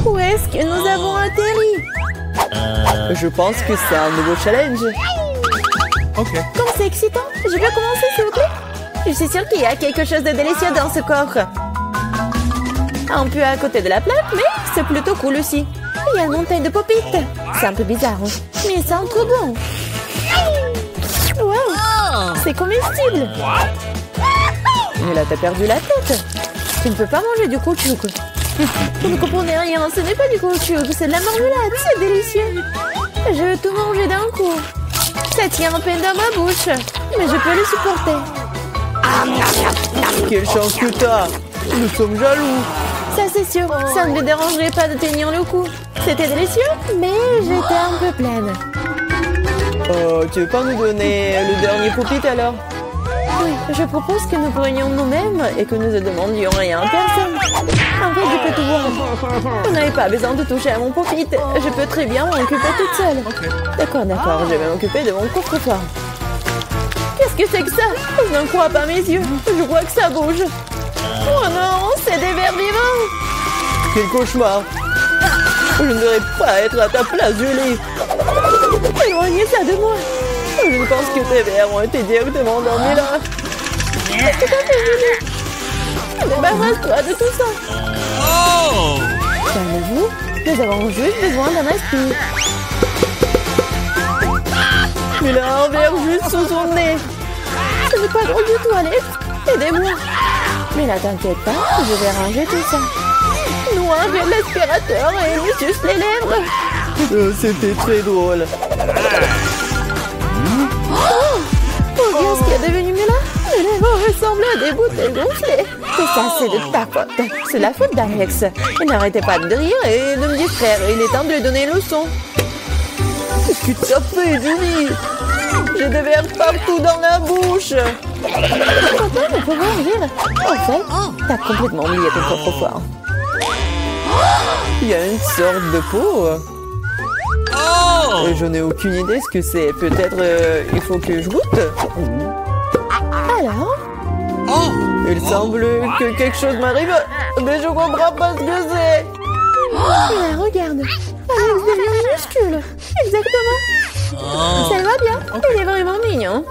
Où est-ce que nous avons atterri? Je pense que c'est un nouveau challenge. Ok. Comme c'est excitant. Je peux commencer, s'il vous plaît? Je suis sûre qu'il y a quelque chose de délicieux dans ce coffre. Un peu à côté de la plaque, mais c'est plutôt cool aussi. Il y a une montagne de pop-it. C'est un peu bizarre, hein, mais il sent trop bon. Wow, c'est comestible. Mais là, t'as perdu la tête. Tu ne peux pas manger du caoutchouc. Vous ne comprenez rien, ce n'est pas du caoutchouc, c'est de la marmelade, c'est délicieux. Je veux tout manger d'un coup. Ça tient à peine dans ma bouche, mais je peux le supporter. Quelle chance que t'as. Nous sommes jaloux. Ça c'est sûr, ça ne me dérangerait pas de tenir le coup. C'était délicieux, mais j'étais un peu pleine. Tu veux pas nous donner le dernier pop-it alors? Oui, je propose que nous prenions nous-mêmes et que nous ne demandions rien à personne. En fait, je peux tout voir. Vous n'avez pas besoin de toucher à mon pop-it. Je peux très bien m'en occuper toute seule. D'accord, je vais m'occuper de mon coffre-fort. Qu'est-ce que c'est que ça? Je n'en crois pas mes yeux. Je vois que ça bouge. Oh non, c'est des vers vivants. Quel cauchemar. Je ne devrais pas être à ta place, Julie. Éloignez ça de moi. Je pense que tes vers ont été directement endormis là. Qu'est-ce que t'as fait, Julie? Débarrasse-toi de tout ça. Oh! Calmez-vous, nous avons juste besoin d'un aspire. Il a un verre juste sous son nez. Ce n'est pas drôle du tout, Alex. Aidez-moi. Mais là, t'inquiète pas, je vais ranger tout ça. Nous, un l'aspirateur et nous suce les lèvres. C'était très drôle. Oh Dieu, ce qui est devenu mieux là? Les lèvres ressemblent à des bouteilles gonflées. Et ça, c'est de ta faute. C'est la faute d'Alex. Il n'arrêtait pas de rire et de me distraire. Il est temps de lui donner une leçon. Qu'est-ce que tu as fait, Julie? J'ai des vers partout dans la bouche. Pourquoi ne pouvons rire? En fait, t'as complètement oublié ton coffre-fort. Il y a une sorte de peau. Oh! Je n'ai aucune idée ce que c'est. Peut-être il faut que je goûte. Alors? Oh! Il semble que quelque chose m'arrive, mais je comprends pas ce que c'est. Là, regarde. Alex devient minuscule. Exactement. Ça va bien. Il est vraiment mignon.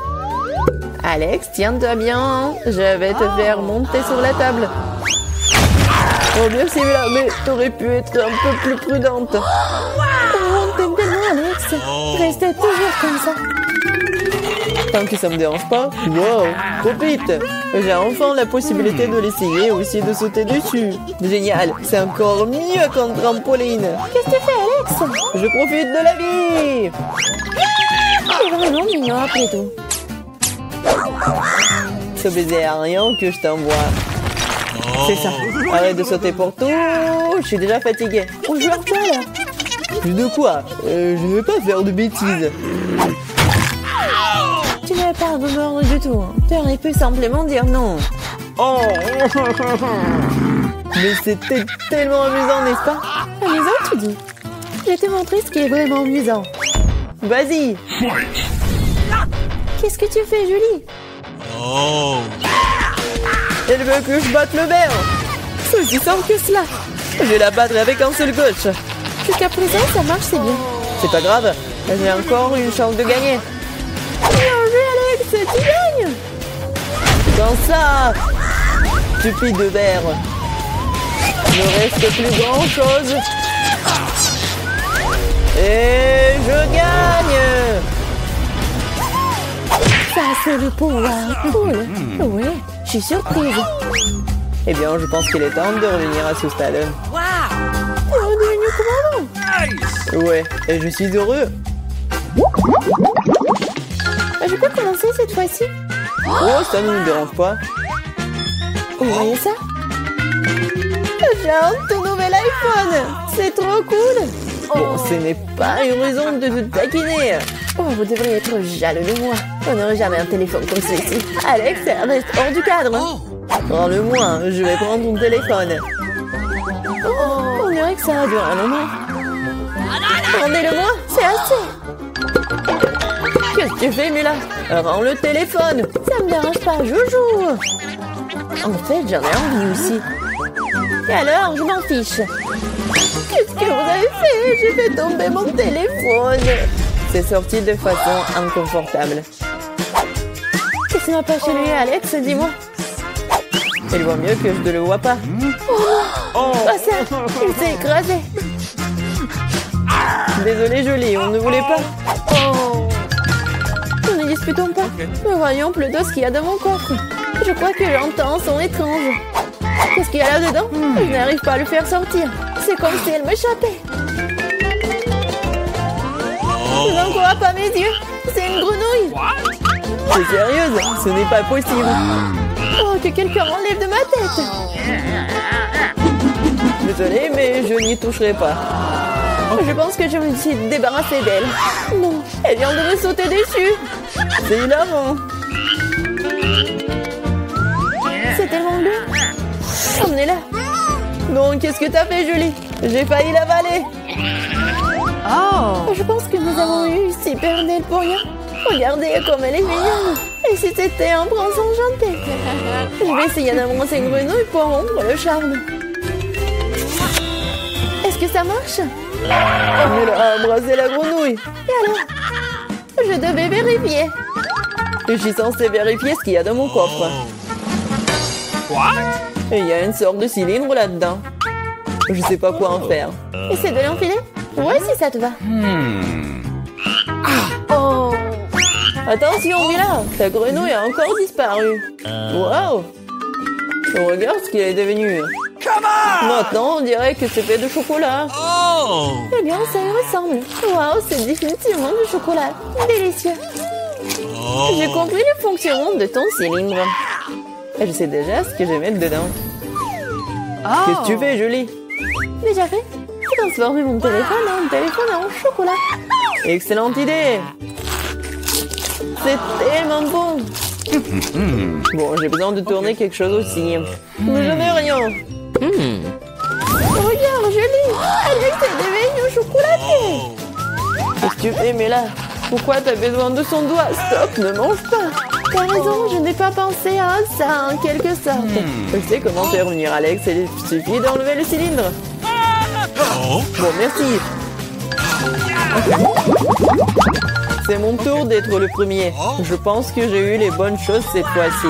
Alex, tiens-toi bien. Je vais te faire monter sur la table. Oh bien c'est là, mais t'aurais pu être un peu plus prudente. Oh, t'aimes tellement, Alex. Restez toujours comme ça. Tant que ça me dérange pas. Wow, pop-it. J'ai enfin la possibilité de l'essayer et aussi de sauter dessus. Génial, c'est encore mieux qu'un trampoline. Qu'est-ce que tu fais, Alex? Je profite de la vie. C'est vraiment mignon après tout. Ce baiser aérien que je t'envoie. C'est ça. Arrête de sauter pour tout. Je suis déjà fatiguée. On joue à quoi, là? De quoi? Je ne vais pas faire de bêtises. Tu n'avais pas à me mordre du tout. Tu aurais pu simplement dire non. Oh. Mais c'était tellement amusant, n'est-ce pas? Amusant, tu dis? Je vais te montrer ce qui est vraiment amusant. Vas-y. Qu'est-ce que tu fais, Julie? Oh! Elle veut que je batte le verre. C'est aussi simple que cela. Je vais la battre avec un seul gauche. Jusqu'à présent, ça marche, c'est bien. C'est pas grave. J'ai encore une chance de gagner. Bien joué, Alex, tu gagnes. Dans ça, stupide verre. Il ne reste plus grand chose. Et je gagne. Ça, c'est le pouvoir. Cool. Oui, je suis surprise. Eh bien, je pense qu'il est temps de revenir à ce stade. Tu es redevenu commandant. Ouais, et je suis heureux. Je peux commencer cette fois-ci? Oh, ça ne nous dérange pas. Vous voyez ça? J'ai un tout nouvel iPhone. C'est trop cool. Bon, ce n'est pas une raison de te taquiner. Oh, vous devriez être jaloux de moi. On n'aurait jamais un téléphone comme celui-ci. Alex, reste hors du cadre. Prends-le-moi, je vais prendre ton téléphone. Oh, on dirait que ça a duré un moment. Rendez-le-moi, c'est assez. Qu'est-ce que tu fais, Mila? Rends le téléphone. Ça me dérange pas, je joue. En fait, j'en ai envie aussi. Et alors, je m'en fiche. Qu'est-ce que vous avez fait? J'ai fait tomber mon téléphone. C'est sorti de façon inconfortable. Qu'est-ce qui m'a pas chez lui, Alex? Dis-moi. Il voit mieux que je ne le vois pas. Oh, ça, il s'est écrasé. Désolé, Julie, on ne voulait pas. Oh. Ne disputons pas. Mais voyons plutôt ce qu'il y a dans mon coffre. Je crois que j'entends un son étrange. Qu'est-ce qu'il y a là-dedans? Je n'arrive pas à le faire sortir. C'est comme si elle m'échappait. Je n'en crois pas mes yeux. C'est une grenouille. T'es sérieuse? Ce n'est pas possible. Oh, que quelqu'un m'enlève de ma tête. Désolé, mais je n'y toucherai pas. Je pense que je me suis débarrassée d'elle. Non, elle vient de me sauter dessus. C'est hilarant. C'est tellement bleu. Emmenez-la. Non, qu'est-ce que t'as fait, Julie? J'ai failli l'avaler. Je pense que nous avons eu super Nell pour rien. Regardez comme elle est mignonne. Et si c'était un prince enchanté? Je vais essayer d'embrasser une grenouille pour rompre le charme. Est-ce que ça marche? Elle a embrassé la grenouille. Et alors? Je devais vérifier. Je suis censée vérifier ce qu'il y a dans mon coffre. Et il y a une sorte de cylindre là-dedans. Je sais pas quoi en faire. Essaie de l'enfiler? Ouais, si ça te va. Oh! Attention, Mila, ta grenouille a encore disparu. Waouh! Regarde ce qu'il est devenu. Maintenant, on dirait que c'est fait de chocolat. Oh! Eh bien, ça y ressemble. Waouh, c'est définitivement du chocolat. Délicieux. Oh! J'ai compris le fonctionnement de ton cylindre. Et je sais déjà ce que je vais mettre dedans. Qu'est-ce que tu fais, Julie? Déjà fait? J'ai transformé mon téléphone en chocolat. Excellente idée. C'est tellement bon. Bon, j'ai besoin de tourner quelque chose aussi. Mais je n'ai rien. Regarde, Julie! Alex est devenu chocolaté! Qu'est-ce que tu fais, Mila? Pourquoi t'as besoin de son doigt? Stop, ne mange pas. T'as raison, je n'ai pas pensé à ça en quelque sorte. Je sais comment faire venir Alex, il suffit d'enlever le cylindre. Oh! Bon, merci. C'est mon tour d'être le premier. Je pense que j'ai eu les bonnes choses cette fois-ci.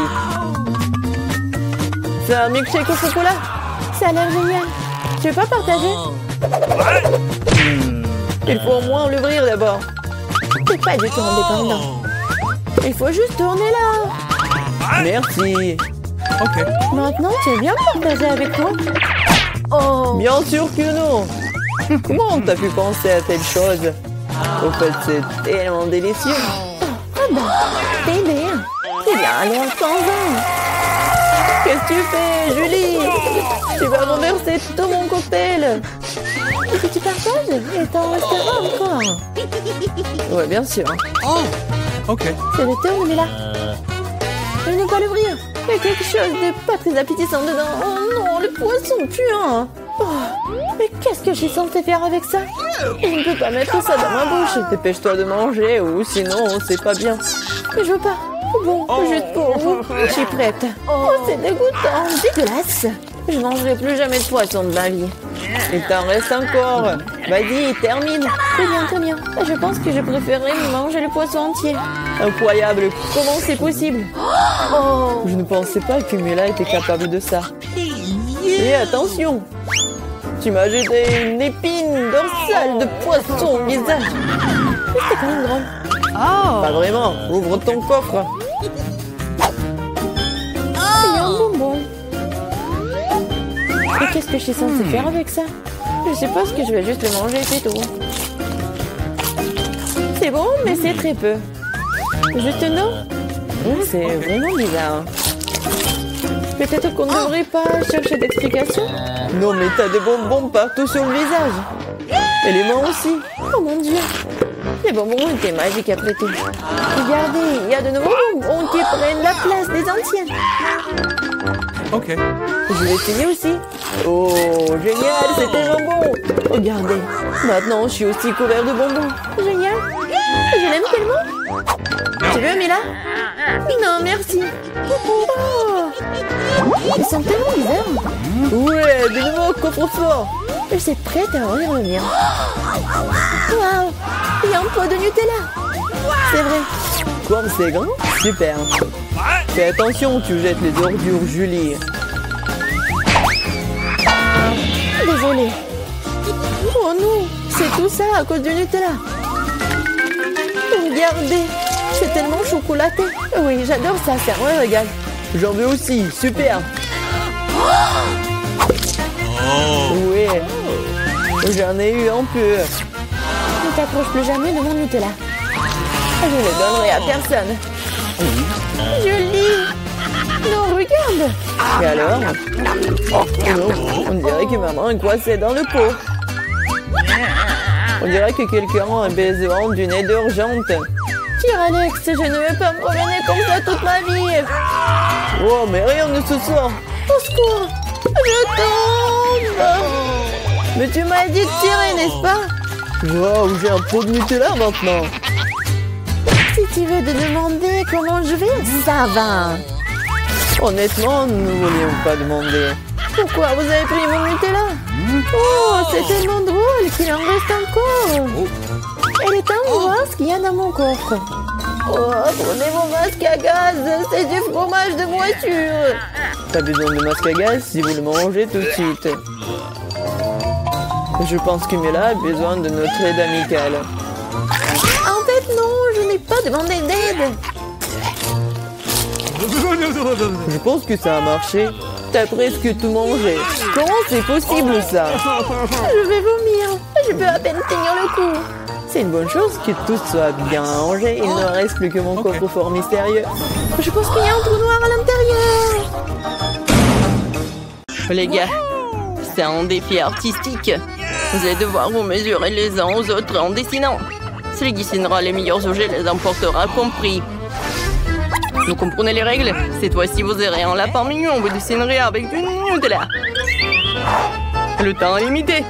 C'est un milkshake au chocolat. Ça a l'air génial. Tu veux pas partager? Il faut au moins l'ouvrir d'abord. C'est pas du tout indépendant. Il faut juste tourner là. Merci. Maintenant, tu veux bien partager avec moi? Oh! Bien sûr que non. Comment t'as pu penser à telle chose? Au fait, c'est tellement délicieux. Ah bah, t'es bien. Eh bien, alors, t'en Qu'est-ce que tu fais, Julie? Tu vas renverser tout mon cocktail. Et si tu partages, et t'en restera encore. Ouais, bien sûr. Oh! OK. C'est le tour, mais là. Je ne peux pas l'ouvrir. Il y a quelque chose de pas très appétissant dedans. Oh non, le poisson puant. Oh, mais qu'est-ce que je suis censée faire avec ça? Je ne peux pas mettre ça dans ma bouche. Dépêche-toi de manger ou sinon c'est pas bien. Mais je veux pas. Bon, juste pour vous. Je suis prête. Oh, c'est dégoûtant. Dégueulasse. Je mangerai plus jamais de poisson de ma vie. Il t'en reste encore. Vas-y, termine. Très bien. Je pense que je préférerais manger le poisson entier. Incroyable. Comment c'est possible? Oh! Je ne pensais pas que Mila était capable de ça. Et attention, tu m'as jeté une épine dorsale de poisson au visage. Mais c'était quand même drôle. Pas vraiment. Ouvre ton coffre. Il y a un bonbon. Et qu'est-ce que je suis censée faire avec ça? Je suppose que je vais juste le manger, c'est tout. C'est bon, mais c'est très peu. Juste une eau? C'est vraiment bizarre. Peut-être qu'on ne devrait pas chercher d'explications? Non, mais t'as des bonbons partout sur le visage. Et les mains aussi. Oh mon Dieu! Les bonbons étaient magiques après tout. Regardez, il y a de nouveaux bonbons qui prennent la place des anciens. OK. Je vais essayer aussi. Oh, génial, c'est tellement bon. Regardez, maintenant je suis aussi couvert de bonbons. Génial! Je l'aime tellement! Tu veux, Mila? Non, merci. Oh. Ils sont tellement bizarres. Ouais, de nouveau coffre-fort. Je suis prête à ouvrir le mien. Waouh! Il y a un pot de Nutella. C'est vrai. Comme c'est grand, super. Fais attention, tu jettes les ordures, Julie. Désolée. Oh non, c'est tout ça à cause du Nutella. Regardez, c'est tellement chocolaté. Oui, j'adore ça, c'est un vrai régal. J'en veux aussi, super. Oh. Oui, j'en ai eu un peu. Ne t'approche plus jamais de mon Nutella. Je ne le donnerai à personne. Julie! Non, regarde! Et alors? Oh, on dirait que maman est coincée dans le pot. On dirait que quelqu'un a besoin d'une aide urgente. Tire, Alex, je ne veux pas me promener comme ça toute ma vie. Oh, mais rien ne se sort. Au secours! Je tombe! Mais tu m'as dit de tirer, n'est-ce pas? Wow, j'ai un pot de Nutella maintenant. Si tu veux te demander comment je vais, ça va. Honnêtement, nous ne voulions pas demander. Pourquoi vous avez pris mon Nutella? Oh, c'est tellement drôle qu'il en reste encore. Elle est amoureuse qu'il y a dans mon coffre. Oh, prenez mon masque à gaz, c'est du fromage de voiture. T'as besoin de masque à gaz si vous le mangez tout de suite. Je pense que Mila a besoin de notre aide amicale. En fait, non, je n'ai pas demandé d'aide. Je pense que ça a marché. T'as presque tout mangé. Comment c'est possible ça? Je vais vomir. Je peux à peine tenir le coup. C'est une bonne chose que tout soit bien rangé. Il ne reste plus que mon coffre-fort mystérieux. Je pense qu'il y a un trou noir à l'intérieur. Les gars, c'est un défi artistique. Vous allez devoir vous mesurer les uns aux autres en dessinant. Celui qui dessinera les meilleurs objets les emportera compris. Vous comprenez les règles? Cette fois-ci, vous aurez un lapin mignon. Vous dessinerez avec du Nutella. Le temps est limité.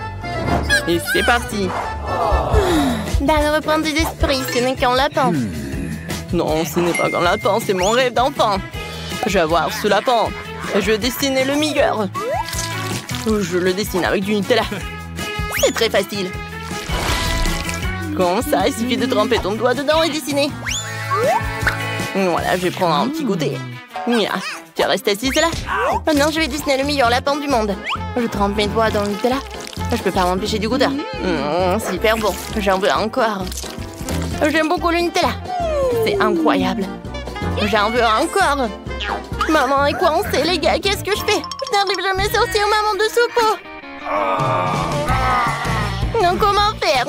Et c'est parti. Dan, reprends tes esprits, ce n'est qu'un lapin. Non, ce n'est pas qu'un lapin, c'est mon rêve d'enfant. Je vais avoir ce lapin. Et je vais dessiner le meilleur. Je le dessine avec du Nutella. C'est très facile. Comme ça, il suffit de tremper ton doigt dedans et dessiner. Voilà, je vais prendre un petit goûter. Mia, tu restes assise là. Maintenant, je vais dessiner le meilleur lapin du monde. Je trempe mes doigts dans le Nutella. Je peux pas m'empêcher du goûter. C'est hyper bon. J'en veux encore. J'aime beaucoup le Nutella. C'est incroyable. J'en veux encore. Maman est coincée, les gars. Qu'est-ce que je fais? Je n'arrive jamais à sortir maman de ce pot. Non, comment faire?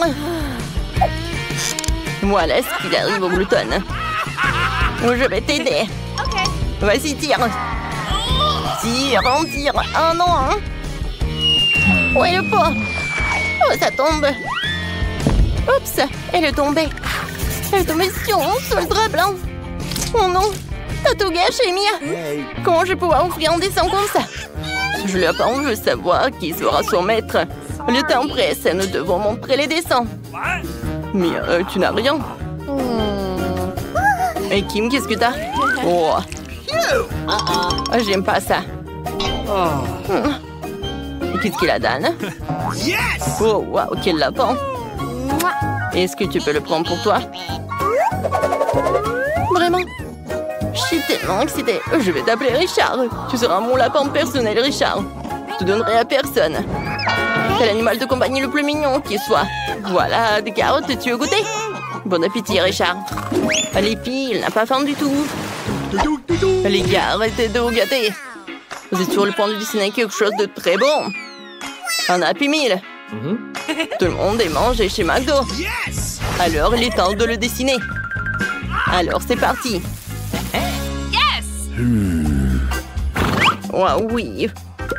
Voilà ce qui arrive au glouton. Je vais t'aider. Vas-y, tire. Tire, on tire. Oh non, hein. Où est le pot? Oh, ça tombe. Oups, elle est tombée. Elle est tombée sur le drap blanc. Oh non, t'as tout gâché, Mia. Comment je vais pouvoir offrir un dessin comme ça? Je lui ai pas envie de savoir qui sera son maître. Le temps presse, nous devons montrer les dessins. Mia, tu n'as rien. Et Kim, qu'est-ce que t'as? Oh, j'aime pas ça. Et qu'est-ce qu'il a, Dan? Oh, waouh, quel lapin! Est-ce que tu peux le prendre pour toi? Vraiment? Je suis tellement excitée. Je vais t'appeler Richard. Tu seras mon lapin personnel, Richard. Je te donnerai à personne. C'est l'animal de compagnie le plus mignon qui soit. Voilà, des carottes, tu veux goûter? Bon appétit, Richard. Les filles, il n'a pas faim du tout. Les gars, arrêtez de vous gâter. Vous êtes sur le point de dessiner quelque chose de très bon. Un Happy Meal. Tout le monde est mangé chez McDo. Alors, il est temps de le dessiner. Alors, c'est parti. Oh oui,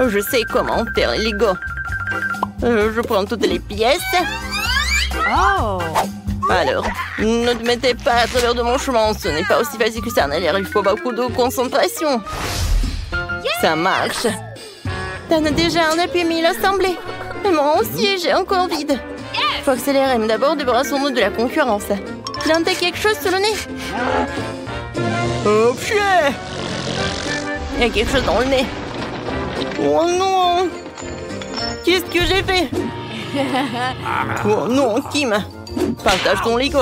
je sais comment faire les Lego. Je prends toutes les pièces. Alors, ne te mettez pas à travers de mon chemin. Ce n'est pas aussi facile que ça n'a l'air. Il faut beaucoup de concentration. Ça marche. T'en as déjà un Happy Meal assemblé. Et moi aussi, j'ai encore vide. Faut accélérer, mais d'abord, débarrassons-nous de la concurrence. T'as quelque chose sous le nez? Oh, putain! Il y a quelque chose dans le nez. Oh non! Qu'est-ce que j'ai fait? Oh non, Kim. Partage ton Lego.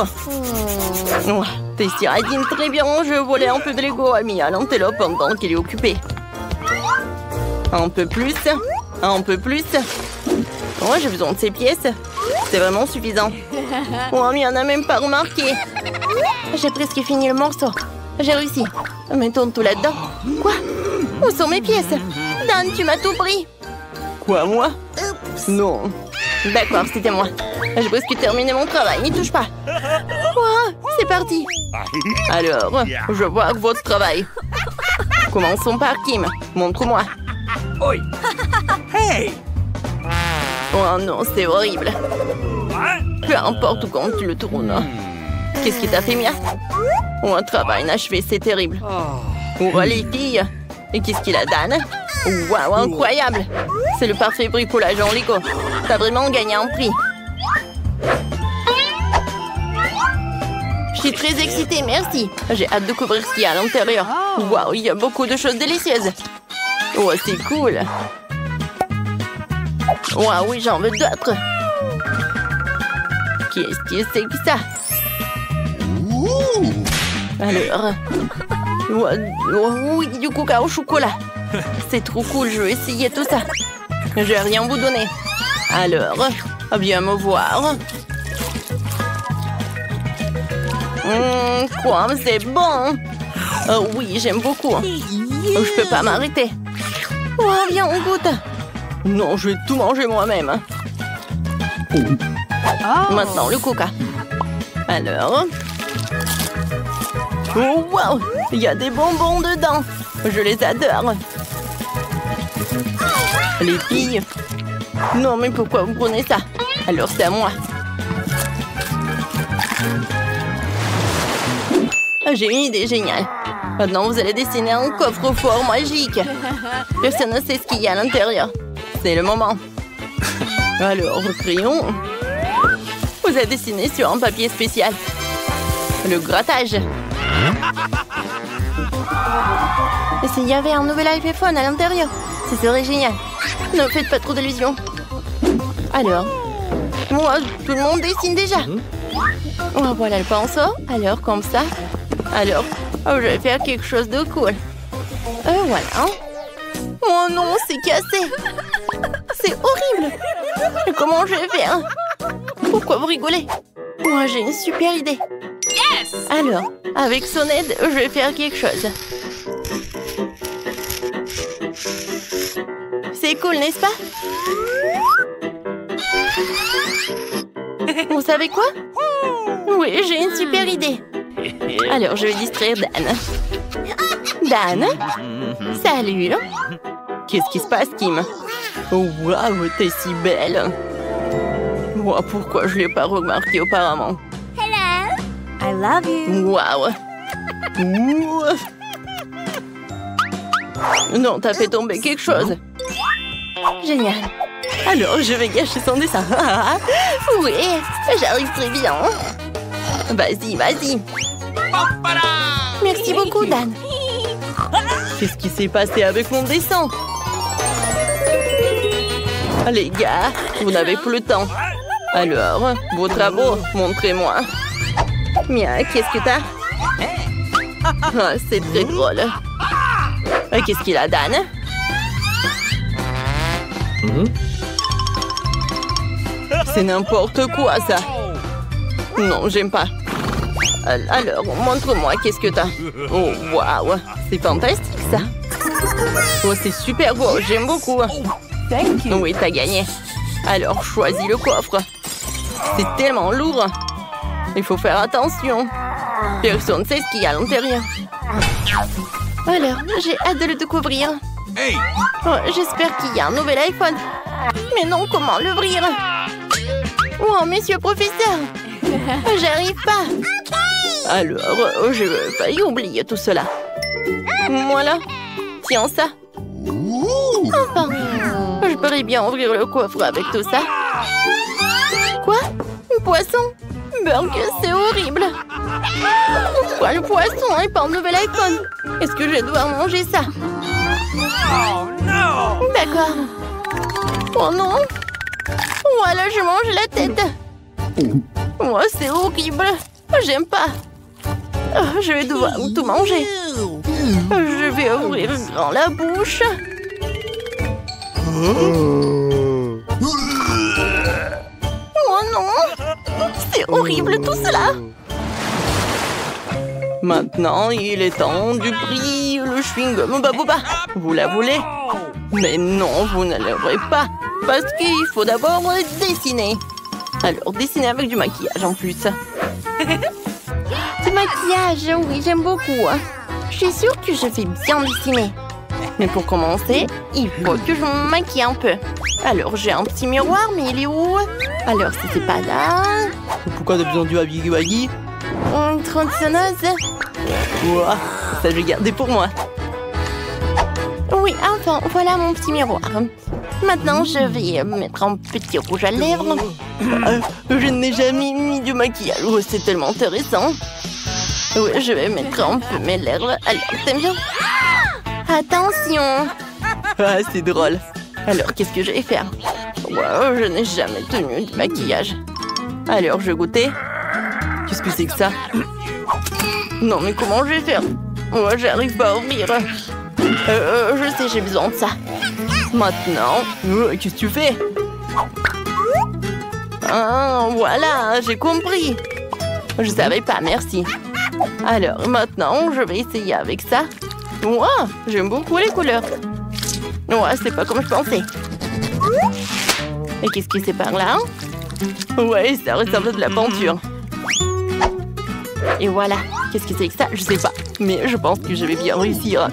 Oh, t'es si radine, très bien. Je volais un peu de Lego ami à l'antélope pendant qu'il est occupé. Un peu plus. Un peu plus. Oh, j'ai besoin de ces pièces. C'est vraiment suffisant. Oh, mais il en a même pas remarqué. J'ai presque fini le morceau. J'ai réussi. Mettons tout là-dedans. Quoi? Où sont mes pièces? Dan, tu m'as tout pris. Quoi, moi? Non. D'accord, c'était moi. J'ai presque terminé mon travail, n'y touche pas. Quoi? C'est parti. Alors, je vois votre travail. Commençons par Kim. Montre-moi. Hey! Oh non, c'est horrible. Peu importe où quand tu le tournes. Qu'est-ce qui t'a fait, Mia? Oh, un travail inachevé, c'est terrible. Oh, les filles. Et qu'est-ce qu'il a, Dan? Waouh, incroyable. C'est le parfait bricolage en Lego. T'as vraiment gagné un prix. Je suis très excitée, merci. J'ai hâte de découvrir ce qu'il y a à l'intérieur. Waouh, il y a beaucoup de choses délicieuses. Oh, c'est cool. Waouh, oui, j'en veux d'autres. Qu'est-ce que c'est que ça? Alors... oui, du coca au chocolat. C'est trop cool, je vais essayer tout ça. Je vais rien vous donner. Alors, viens me voir. Quoi, c'est bon. Oh oui, j'aime beaucoup. Je peux pas m'arrêter. Oh, viens, on goûte. Non, je vais tout manger moi-même. Maintenant, le coca. Alors... oh, wow! Il y a des bonbons dedans. Je les adore. Les filles. Non, mais pourquoi vous prenez ça? Alors c'est à moi. J'ai une idée géniale. Maintenant, vous allez dessiner un coffre-fort magique. Personne ne sait ce qu'il y a à l'intérieur. C'est le moment. Alors, crayon. Vous avez dessiné sur un papier spécial. Le grattage. Et s'il y avait un nouvel iPhone à l'intérieur, ce serait génial. Ne faites pas trop d'illusions. Alors, moi, tout le monde dessine déjà. Oh, voilà le pinceau. Alors, comme ça. Alors, je vais faire quelque chose de cool. Voilà. Oh non, c'est cassé. C'est horrible. Comment je vais faire? Pourquoi vous rigolez? Moi, j'ai une super idée. Alors, avec son aide, je vais faire quelque chose. C'est cool, n'est-ce pas? Vous savez quoi? Oui, j'ai une super idée. Alors, je vais distraire Dan. Dan? Salut! Qu'est-ce qui se passe, Kim? Oh, waouh, t'es si belle! Wow, pourquoi je ne l'ai pas remarqué auparavant? I love you. Waouh! Non, t'as fait tomber quelque chose. Génial. Alors, je vais gâcher son dessin. Oui, j'arrive très bien. Vas-y, vas-y. Merci beaucoup, Dan. Qu'est-ce qui s'est passé avec mon dessin? Les gars, vous n'avez plus le temps. Alors, vos travaux, montrez-moi. Mia, qu'est-ce que t'as? Ah, c'est très drôle. Qu'est-ce qu'il a, Dan? C'est n'importe quoi, ça. Non, j'aime pas. Alors, montre-moi, qu'est-ce que t'as? Oh, waouh, c'est fantastique, ça. Oh, c'est super beau, j'aime beaucoup. Oui, t'as gagné. Alors, choisis le coffre. C'est tellement lourd. Il faut faire attention. Personne ne sait ce qu'il y a à l'intérieur. Alors, j'ai hâte de le découvrir. Hey! Oh, j'espère qu'il y a un nouvel iPhone. Mais non, comment l'ouvrir? Oh, monsieur professeur. J'arrive pas. Alors, j'ai failli oublier tout cela. Voilà. Tiens ça. Enfin, je pourrais bien ouvrir le coffre avec tout ça. Quoi? Un poisson? Burg, c'est horrible. Pourquoi le poisson et pas un nouvel iPhone? Est-ce que je vais devoir manger ça? Oh non! D'accord. Oh non! Voilà, je mange la tête. Oh, c'est horrible. J'aime pas. Oh, je vais devoir tout manger. Je vais ouvrir grand la bouche. Oh non! C'est horrible tout cela! Maintenant, il est temps du prix, le chewing-gum Baboba. Vous la voulez? Mais non, vous ne l'aurez pas. Parce qu'il faut d'abord dessiner. Alors, dessiner avec du maquillage en plus. Du maquillage, oui, j'aime beaucoup. Je suis sûre que je fais bien dessiner. Mais pour commencer, il faut que je me maquille un peu. Alors, j'ai un petit miroir, mais il est où? Alors, si c'est pas là... Pourquoi t'as besoin du Waggy? Une tronçonneuse. Ouah, ça je vais garder pour moi. Oui, enfin, voilà mon petit miroir. Maintenant, je vais mettre un petit rouge à lèvres. Je n'ai jamais mis du maquillage. Oh, c'est tellement intéressant. Oui, je vais mettre un peu mes lèvres. Alors, t'aimes bien? Attention! Ah, c'est drôle. Alors, qu'est-ce que je vais faire? Wow, je n'ai jamais tenu du maquillage. Alors, je vais goûter. Qu'est-ce que c'est que ça? Non, mais comment je vais faire? Moi, j'arrive pas à ouvrir. Je sais, j'ai besoin de ça. Maintenant... Qu'est-ce que tu fais? Ah, voilà, j'ai compris. Je savais pas, merci. Alors, maintenant, je vais essayer avec ça. Wow, j'aime beaucoup les couleurs. Ouais, c'est pas comme je pensais. Et qu'est-ce que c'est par là? Ouais, ça ressemble à de la peinture. Et voilà. Qu'est-ce que c'est que ça? Je sais pas. Mais je pense que je vais bien réussir.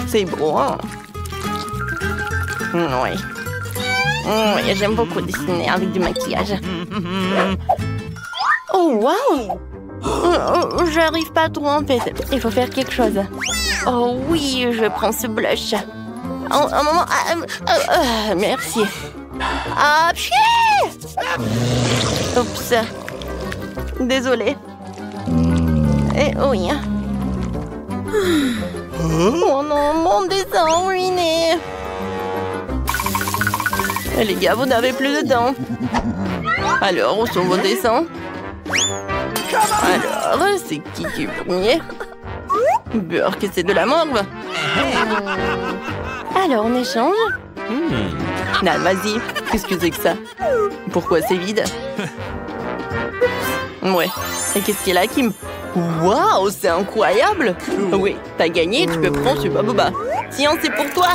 C'est bon. Hein? Oui. Oui, j'aime beaucoup dessiner avec du maquillage. Oh, waouh! J'arrive pas trop en fait. Il faut faire quelque chose. Oh oui, je prends ce blush. Un moment. Merci. Ah, oups. Désolée. Et oui. Oh non, mon dessin ruiné. Les gars, vous n'avez plus de dents. Alors, où sont vos dessins? Alors, c'est qui est premier? Beurre, que c'est de la morve. Alors, on échange? Non, vas-y. Qu'est-ce que c'est que ça? Pourquoi c'est vide? Ouais. Et qu'est-ce qu'il y a là, Kim? Waouh, c'est incroyable! Oui, t'as gagné, tu peux prendre ce Baboba. Tiens, c'est pour toi.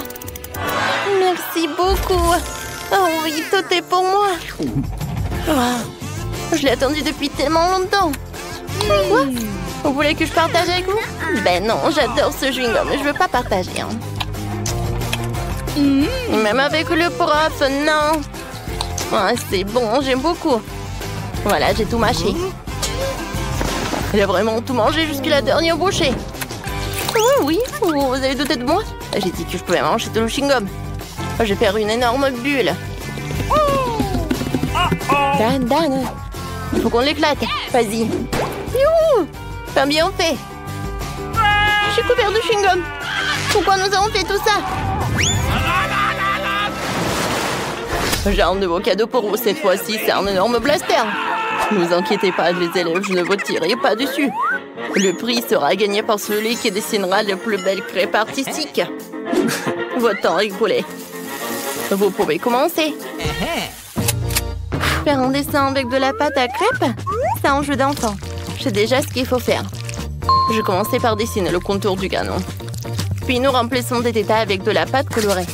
Merci beaucoup. Oh oui, tout est pour moi. Oh, je l'ai attendu depuis tellement longtemps. Quoi? Vous voulez que je partage avec vous? Ben non, j'adore ce chewing-gum, mais je veux pas partager. Hein. Même avec le prof, non. Oh, c'est bon, j'aime beaucoup. Voilà, j'ai tout mâché. Elle a vraiment tout mangé jusqu'à la dernière bouchée. Oui, vous avez douté de moi? J'ai dit que je pouvais manger tout le chewing-gum. Je vais faire une énorme bulle. Dan, Dan. Il faut qu'on l'éclate. Vas-y. Youhou! T'as bien fait. Je suis couvert de chewing-gum. Pourquoi nous avons fait tout ça? J'ai un nouveau cadeau pour vous. Cette fois-ci, c'est un énorme blaster. Ne vous inquiétez pas, les élèves, je ne vous tirerai pas dessus. Le prix sera gagné par celui qui dessinera les plus belles crêpes artistiques. Votre temps est écoulé. Vous pouvez commencer. Faire un dessin avec de la pâte à crêpes, c'est un jeu d'enfant. Je sais déjà ce qu'il faut faire. Je vais commencer par dessiner le contour du canon. Puis nous remplissons des détails avec de la pâte colorée.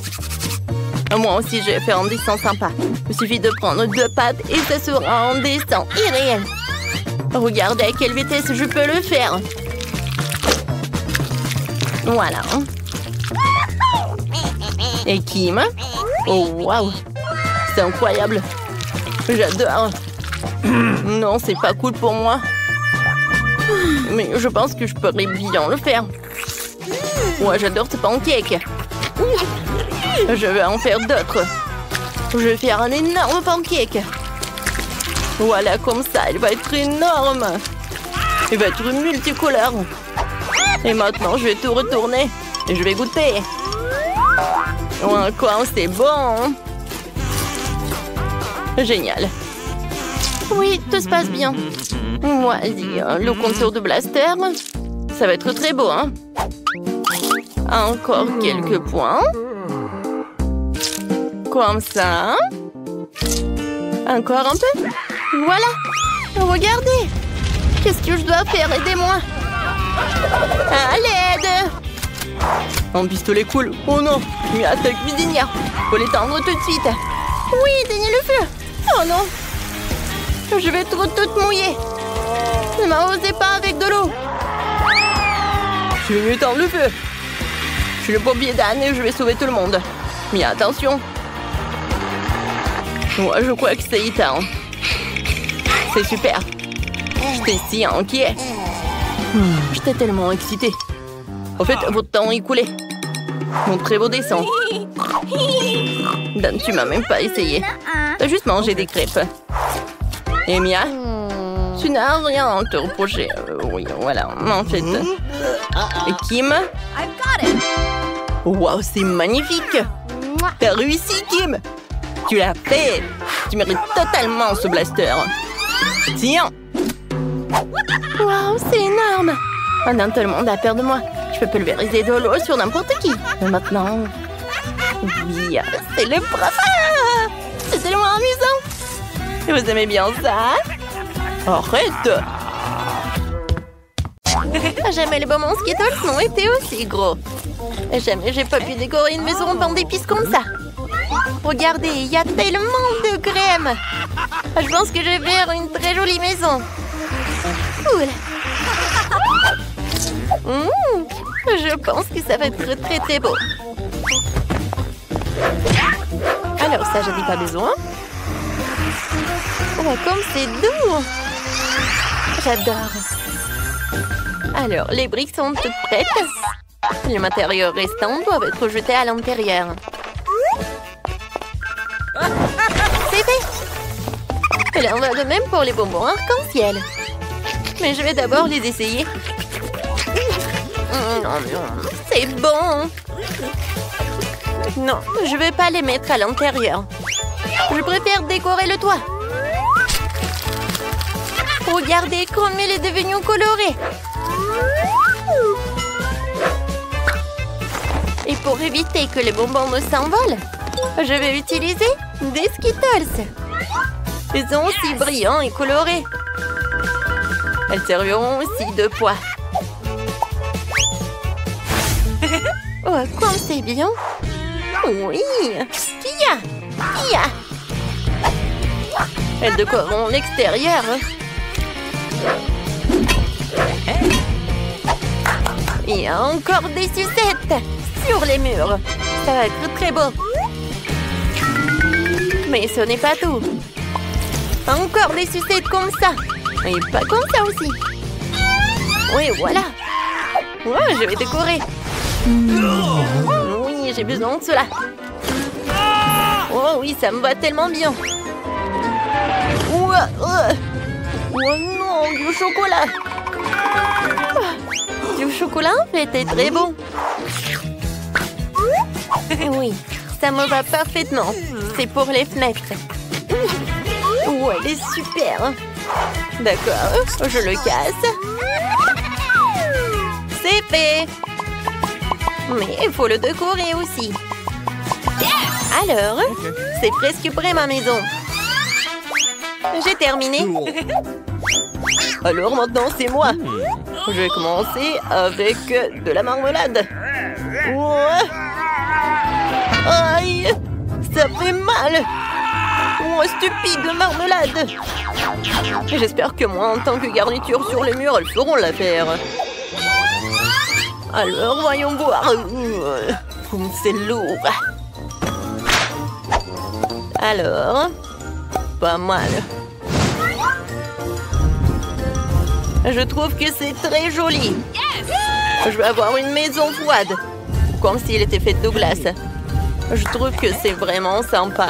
Moi aussi, je vais faire un dessin sympa. Il suffit de prendre 2 pâtes et ça sera un dessin irréel. Regardez à quelle vitesse je peux le faire. Voilà. Et Kim? Oh, waouh! C'est incroyable. J'adore. Non, c'est pas cool pour moi. Mais je pense que je pourrais bien le faire. Ouais, j'adore ces pancakes. Je vais en faire d'autres. Je vais faire un énorme pancake. Voilà, comme ça, il va être énorme. Il va être multicolore. Et maintenant, je vais tout retourner. Et je vais goûter. Ouais, quoi, c'est bon. Génial. Oui, tout se passe bien. Vas-y, le contour de blaster. Ça va être très beau, hein? Encore quelques points. Comme ça. Encore un peu. Voilà. Regardez. Qu'est-ce que je dois faire? Aidez-moi. À l'aide. Un pistolet cool. Oh non. Mais à ta cuisinière. Faut l'éteindre tout de suite. Oui, éteignez le feu. Oh non. Je vais trop toute mouiller. Ne m'arrosez pas avec de l'eau. Je vais éteindre le feu. Je suis le pompier d'Anne et je vais sauver tout le monde. Mais attention. Moi, je crois que c'est éteint. C'est super. J'étais si inquiet. J'étais tellement excitée. En fait, votre temps est coulé. Mon très beau dessin. Dan, tu m'as même pas essayé. T'as juste mangé des crêpes. Et Mia, tu n'as rien à te reprocher. Oui, voilà, en fait. Et Kim? Waouh, c'est magnifique. T'as réussi, Kim. Tu l'as fait. Tu mérites totalement ce blaster. Tiens. Waouh, c'est énorme. Pendant tout le monde a peur de moi. Je peux pulvériser de l'eau sur n'importe qui. Mais maintenant... Oui, c'est le prof. C'est tellement amusant. Vous aimez bien ça? Arrête. Jamais les bonbons Skittles n'ont été aussi gros. Jamais j'ai pas pu décorer une maison en d'épices comme ça. Regardez, il y a tellement de crème. Je pense que je vais faire une très jolie maison. Cool. Je pense que ça va être très très beau. Alors ça, j'en ai pas besoin. Oh, comme c'est doux. J'adore. Alors, les briques sont toutes prêtes. Les matériaux restants doivent être jetés à l'intérieur. C'est fait. Et là, on va de même pour les bonbons arc-en-ciel. Mais je vais d'abord les essayer. C'est bon. Non, je vais pas les mettre à l'intérieur. Je préfère décorer le toit. Regardez comme il est devenu coloré. Et pour éviter que les bonbons ne s'envolent, je vais utiliser des Skittles. Ils sont aussi brillants et colorés. Elles serviront aussi de poids. Oh, comme c'est bien. Oui. Kia. Elles décoreront l'extérieur. Il y a encore des sucettes sur les murs. Ça va être très beau. Mais ce n'est pas tout. Encore des sucettes comme ça. Et pas comme ça aussi. Oui, voilà. Ouais, je vais décorer. Oui, j'ai besoin de cela. Oh oui, ça me va tellement bien. Oh non, du chocolat. Du chocolat, en fait, est très bon. Oui, ça me va parfaitement. C'est pour les fenêtres. Oh, elle est super. D'accord, je le casse. C'est fait. Mais il faut le décorer aussi. Alors, c'est presque prêt ma maison. J'ai terminé. Alors maintenant, c'est moi. Je vais commencer avec de la marmelade. Ouais. Aïe, ça fait mal. Oh, stupide marmelade. J'espère que moi, en tant que garniture sur les murs, elles feront l'affaire. Alors, voyons voir. C'est lourd. Alors, pas mal. Je trouve que c'est très joli. Je vais avoir une maison froide. Comme s'il était fait de glace. Je trouve que c'est vraiment sympa.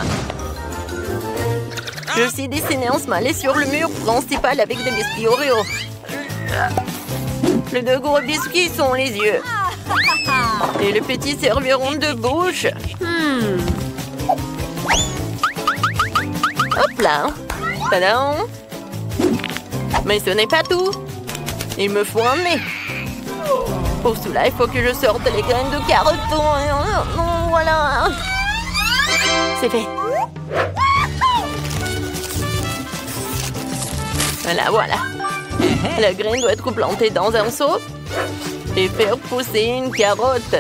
J'ai aussi dessiné un smiley sur le mur principal avec des biscuits Oreo. Les deux gros biscuits sont les yeux. Et les petits serviront de bouche. Hop là. Tadam. Mais ce n'est pas tout. Il me faut un nez. Pour cela, il faut que je sorte les graines de carotte. Voilà. C'est fait. Voilà. La graine doit être plantée dans un seau et faire pousser une carotte.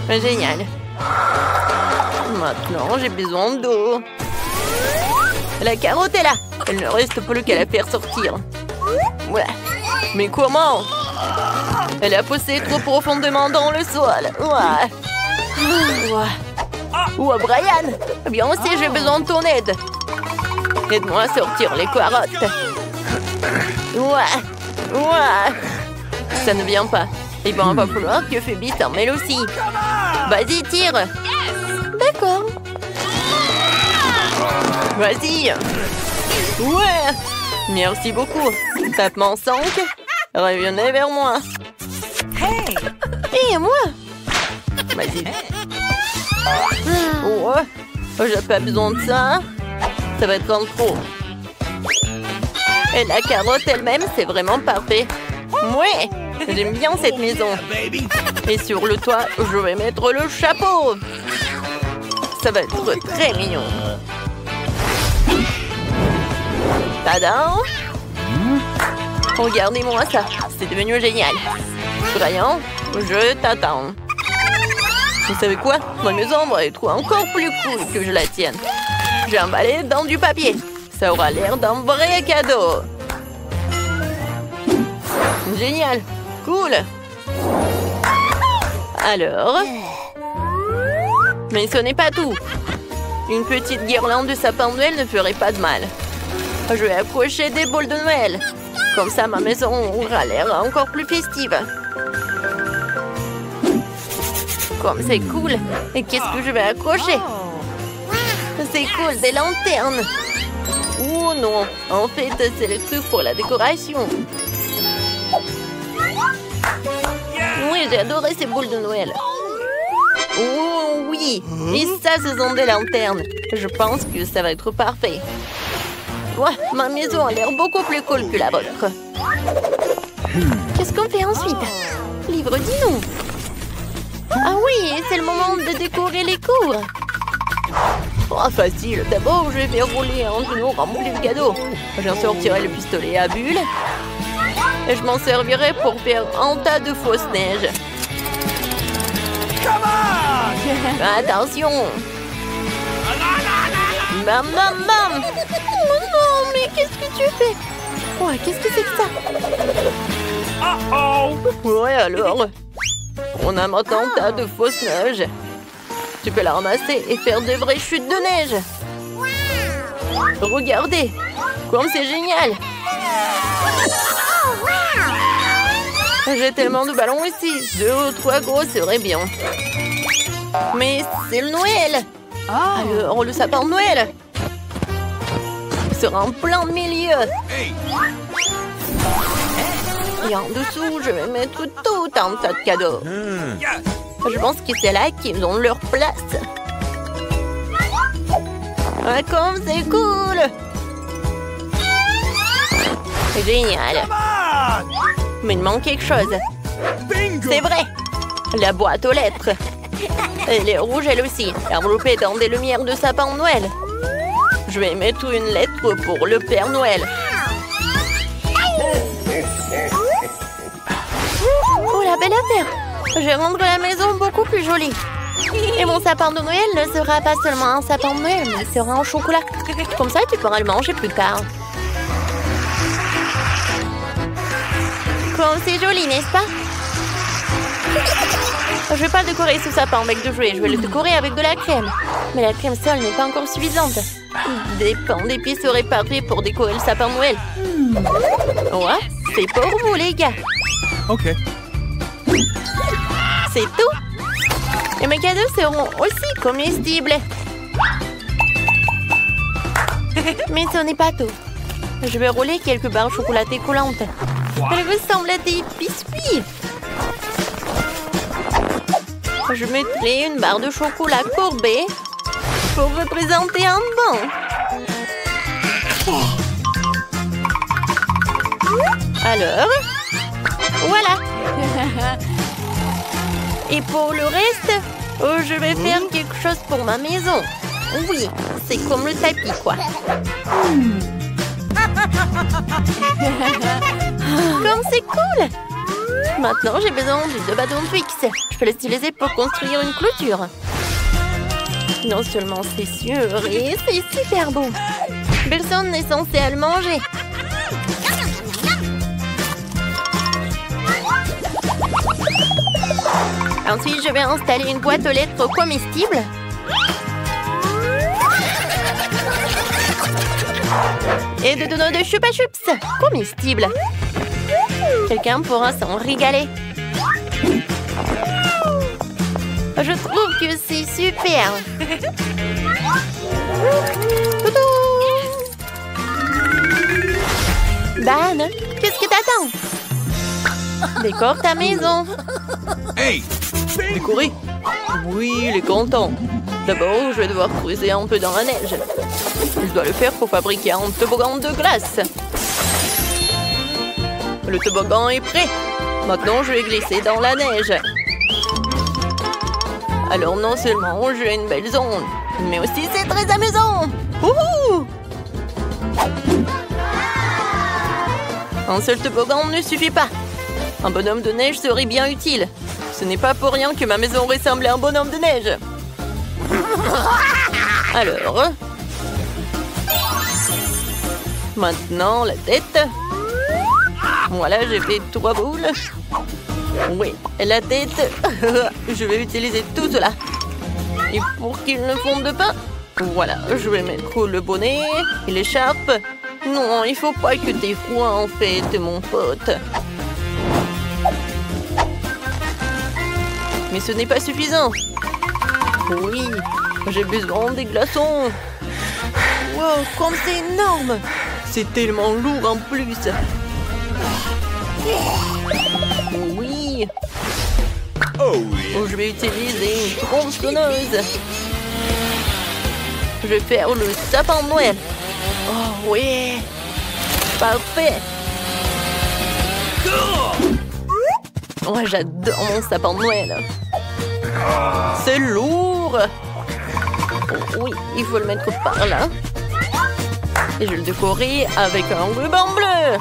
Génial. Maintenant, j'ai besoin d'eau. La carotte est là. Il ne reste plus qu'à la faire sortir. Ouais. Mais comment? Elle a poussé trop profondément dans le sol. Ouais. Brian. Bien aussi, j'ai besoin de ton aide. Aide-moi à sortir les carottes. Ouais. Ça ne vient pas. Et ben, il va falloir que Phoebe s'en mêle aussi. Vas-y, tire. D'accord. Vas-y. Ouais. Merci beaucoup. Tapement 5. Revenez vers moi. Et moi. Vas-y. Ouais. J'ai pas besoin de ça. Ça va être en trop. Et la carotte elle-même, c'est vraiment parfait. Ouais. J'aime bien cette maison. Et sur le toit, je vais mettre le chapeau. Ça va être très mignon. Tadam! Regardez-moi ça. C'est devenu génial. Brian, je t'attends. Vous savez quoi? Ma maison va être encore plus cool que je la tienne. J'ai emballé dans du papier. Ça aura l'air d'un vrai cadeau. Génial. Cool. Alors... Mais ce n'est pas tout. Une petite guirlande de sapin de Noël ne ferait pas de mal. Je vais accrocher des boules de Noël. Comme ça, ma maison aura l'air encore plus festive. Comme c'est cool. Et qu'est-ce que je vais accrocher? C'est cool, des lanternes. Oh non, en fait, c'est le truc pour la décoration. Oui, j'ai adoré ces boules de Noël. Oh oui, et ça, ce sont des lanternes. Je pense que ça va être parfait. Ouais, ma maison a l'air beaucoup plus cool que la vôtre. Qu'est-ce qu'on fait ensuite? Livre, dis-nous. Ah oui, c'est le moment de décorer les cours. Oh, facile. D'abord, je vais faire rouler un genou rempli de cadeaux. J'en sortirai le pistolet à bulles. Et je m'en servirai pour faire un tas de fausses neiges. Attention. Bam, bam, bam. Oh non, mais qu'est-ce que tu fais? Ouais, qu'est-ce que c'est que ça? Ouais, alors. On a maintenant un tas de fausses neiges. Tu peux la ramasser et faire de vraies chutes de neige. Regardez, comme c'est génial. J'ai tellement de ballons ici. 2 ou 3 gros serait bien. Mais c'est le Noël. Alors, le sapin de Noël sera en plein milieu. Et en dessous, je vais mettre tout un tas de cadeaux. Je pense que c'est là qu'ils ont leur place. Ah, comme c'est cool! Génial! Mais il manque quelque chose. C'est vrai! La boîte aux lettres. Elle est rouge elle aussi, enveloppée dans des lumières de sapin de Noël. Je vais mettre une lettre pour le Père Noël. Oh, la belle affaire! Je vais rendre la maison beaucoup plus jolie. Et mon sapin de Noël ne sera pas seulement un sapin de Noël, mais il sera en chocolat. Comme ça, tu pourras le manger plus tard. Comme c'est joli, n'est-ce pas? Je ne vais pas décorer ce sapin avec de jouets, je vais le décorer avec de la crème. Mais la crème seule n'est pas encore suffisante. Des pains d'épices seraient parfaits pour décorer le sapin de Noël. Ouais, c'est pour vous, les gars. Ok. C'est tout. Et mes cadeaux seront aussi comestibles. Mais ce n'est pas tout. Je vais rouler quelques barres chocolatées collantes. Elles ressemblent à des biscuits. Je mettrai une barre de chocolat courbée pour représenter un banc. Alors, voilà. Et pour le reste, je vais faire quelque chose pour ma maison. Oui, c'est comme le tapis, quoi. Comme c'est cool! Maintenant, j'ai besoin de 2 bâtons Twix. Je peux les utiliser pour construire une clôture. Non seulement c'est sûr, et c'est super beau. Personne n'est censé à le manger. Ensuite, je vais installer une boîte aux lettres comestibles. Et de donuts de Chupa Chups comestibles. Quelqu'un pourra s'en régaler. Je trouve que c'est super. Dan, qu'est-ce que t'attends? Décore ta maison. Hey! Décorer? Oui, il est content. D'abord, je vais devoir creuser un peu dans la neige. Je dois le faire pour fabriquer un toboggan de glace. Le toboggan est prêt. Maintenant, je vais glisser dans la neige. Alors, non seulement j'ai une belle zone, mais aussi c'est très amusant. Wouhou! Un seul toboggan ne suffit pas. Un bonhomme de neige serait bien utile. Ce n'est pas pour rien que ma maison ressemble à un bonhomme de neige. Alors... Maintenant, la tête. Voilà, j'ai fait 3 boules. Oui, la tête. Je vais utiliser tout cela. Et pour qu'il ne fonde pas, voilà, je vais mettre le bonnet et l'écharpe. Non, il faut pas que t'aies froid en fait, mon pote. Mais ce n'est pas suffisant. Oui, j'ai besoin des glaçons. Wow, comme c'est énorme. C'est tellement lourd en plus. Oui. Oh yeah. Je vais utiliser une tronçonneuse. Je vais faire le sapin de Noël. Oh oui. Parfait. Oh, j'adore mon sapin de Noël. C'est lourd. Oh, oui, il faut le mettre par là. Et je vais le décorer avec un ruban bleu.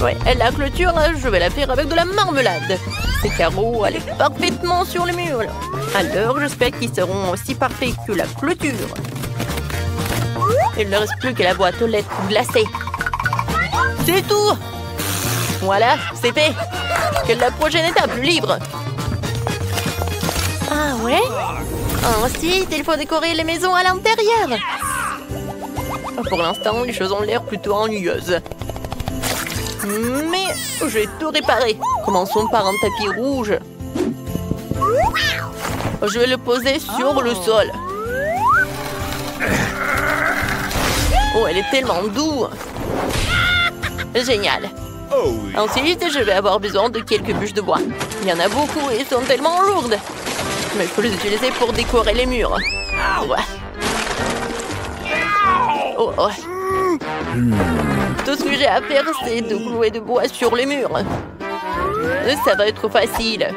Ouais, la clôture, je vais la faire avec de la marmelade. Ces carreaux allaient parfaitement sur le mur. Alors, j'espère qu'ils seront aussi parfaits que la clôture. Il ne reste plus que la boîte aux lettres glacée. C'est tout. Voilà, c'est fait. Quelle est la prochaine étape? Libre. Ah ouais? Ensuite, il faut décorer les maisons à l'intérieur. Pour l'instant, les choses ont l'air plutôt ennuyeuses. Mais je vais tout réparer. Commençons par un tapis rouge. Je vais le poser sur le sol. Oh, elle est tellement douce. Génial. Oh yeah. Ensuite, je vais avoir besoin de quelques bûches de bois. Il y en a beaucoup et elles sont tellement lourdes. Mais je peux les utiliser pour décorer les murs. Ouais. Oh, oh. Tout ce que j'ai à faire, c'est de clouer de bois sur les murs. Ça va être facile.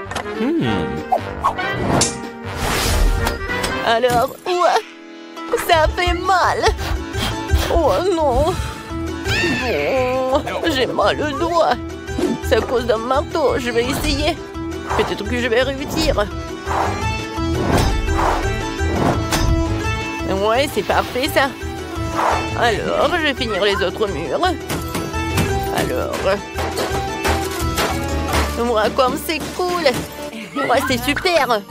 Alors, ouais, ça fait mal. Oh non. Oh, j'ai mal au doigt. C'est à cause d'un marteau. Je vais essayer. Peut-être que je vais réussir. Ouais, c'est parfait ça. Alors, je vais finir les autres murs. Alors... Moi, comme c'est cool. Ouais, c'est super.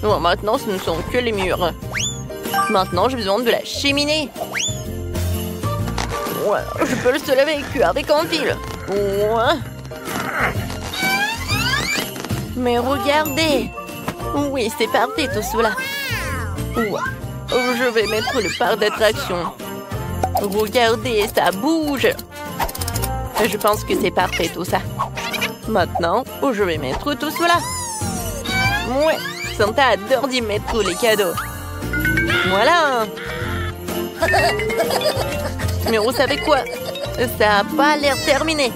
Bon, maintenant, ce ne sont que les murs. Maintenant, j'ai besoin de la cheminée. Ouais, je peux le seul avec un fil. Ouais. Mais regardez. Oui, c'est parfait tout cela. Ouais. Je vais mettre le parc d'attraction. Regardez, ça bouge. Je pense que c'est parfait tout ça. Maintenant, je vais mettre tout cela. Ouais, Santa adore d'y mettre tous les cadeaux. Voilà. Mais vous savez quoi? Ça n'a pas l'air terminé.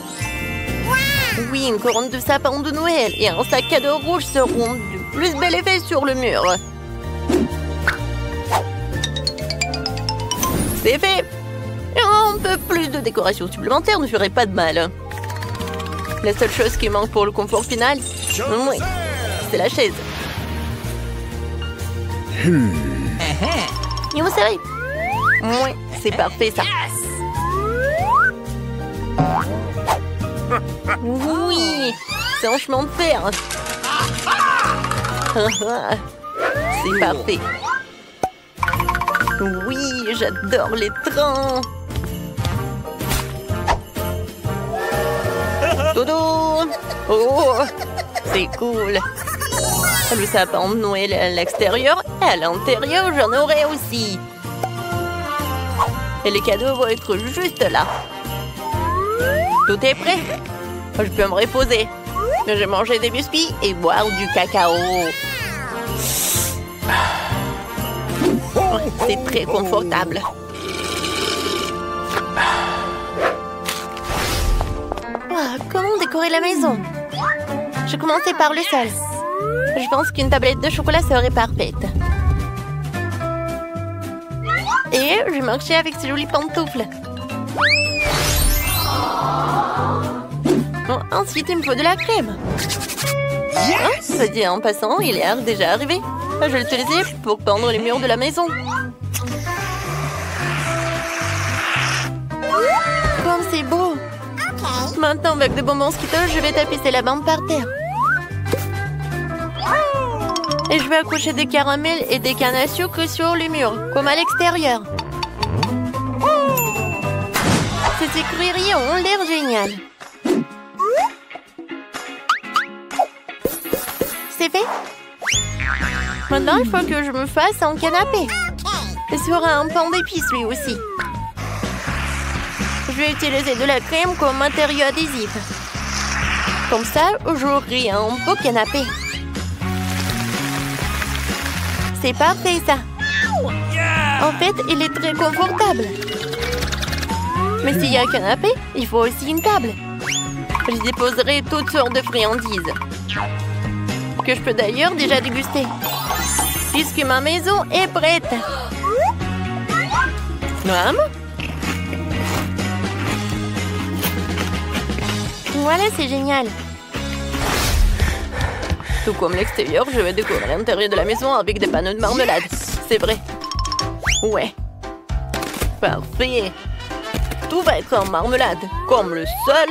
Oui, une couronne de sapin de Noël et un sac cadeau rouge seront du plus bel effet sur le mur. C'est fait. Un peu plus de décoration supplémentaire ne ferait pas de mal. La seule chose qui manque pour le confort final, oui, c'est la chaise. Et vous savez, oui, c'est parfait ça. Oui, c'est un chemin de fer. C'est parfait. Oui, j'adore les trains. Dodo. Oh, c'est cool. Le sapin de Noël à l'extérieur et à l'intérieur, j'en aurai aussi. Et les cadeaux vont être juste là. Tout est prêt. Je peux me reposer. Je vais manger des biscuits et boire du cacao. C'est très confortable. Oh, comment décorer la maison? Je commençais par le sol. Je pense qu'une tablette de chocolat serait parfaite. Et je marchais avec ces jolies pantoufles. Bon, ensuite, il me faut de la crème. Oh, ça dit en passant, il est déjà arrivé. Je vais l'utiliser pour peindre les murs de la maison. Comme c'est beau. Maintenant, avec des bonbons Skittles, je vais tapisser la bande par terre. Et je vais accrocher des caramels et des cannes à sucre sur les murs, comme à l'extérieur. Ces écrieries ont l'air géniales. C'est fait. Maintenant, il faut que je me fasse un canapé. Et sera un pain d'épices lui aussi. Je vais utiliser de la crème comme matériau adhésif. Comme ça, j'aurai un beau canapé. C'est parfait ça. En fait, il est très confortable. Mais s'il y a un canapé, il faut aussi une table. Je déposerai toutes sortes de friandises. Que je peux d'ailleurs déjà déguster. Puisque ma maison est prête. Voilà, c'est génial. Tout comme l'extérieur, je vais décorer l'intérieur de la maison avec des panneaux de marmelade. C'est vrai. Ouais. Parfait. Tout va être en marmelade, comme le sol.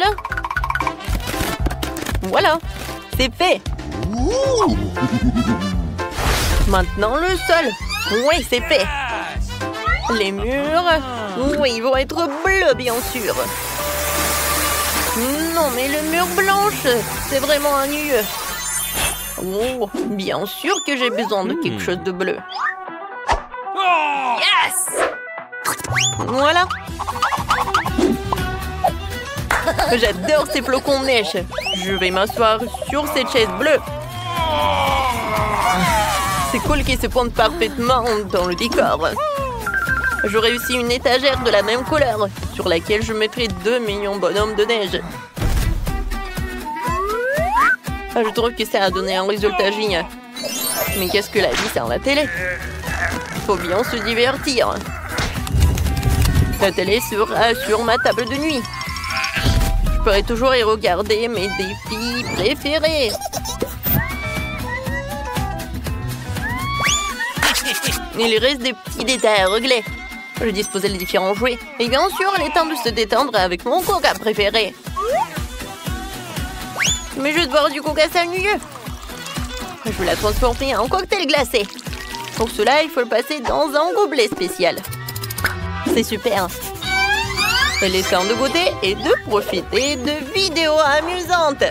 Voilà, c'est fait. Maintenant le sol. Oui, c'est fait. Les murs. Oui, ils vont être bleus, bien sûr. Non, mais le mur blanche, c'est vraiment ennuyeux. Oh, bien sûr que j'ai besoin de quelque chose de bleu. Yes! Voilà. J'adore ces flocons de neige. Je vais m'asseoir sur cette chaise bleue. C'est cool qu'ils se pointent parfaitement dans le décor. J'aurai aussi une étagère de la même couleur sur laquelle je mettrai 2 mignons bonhommes de neige. Je trouve que ça a donné un résultat génial. Mais qu'est-ce que la vie sans la télé? Faut bien se divertir. La télé sera sur ma table de nuit. Je pourrai toujours y regarder mes défis préférés. Il reste des petits détails à régler. Je disposais les différents jouets. Et bien sûr, il est temps de se détendre avec mon coca préféré. Mais juste boire du coca, c'est ennuyeux. Je vais la transformer en cocktail glacé. Pour cela, il faut le passer dans un gobelet spécial. C'est super. Il est temps de goûter et de profiter de vidéos amusantes.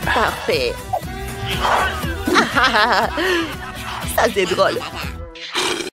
Parfait. Ça, c'est drôle.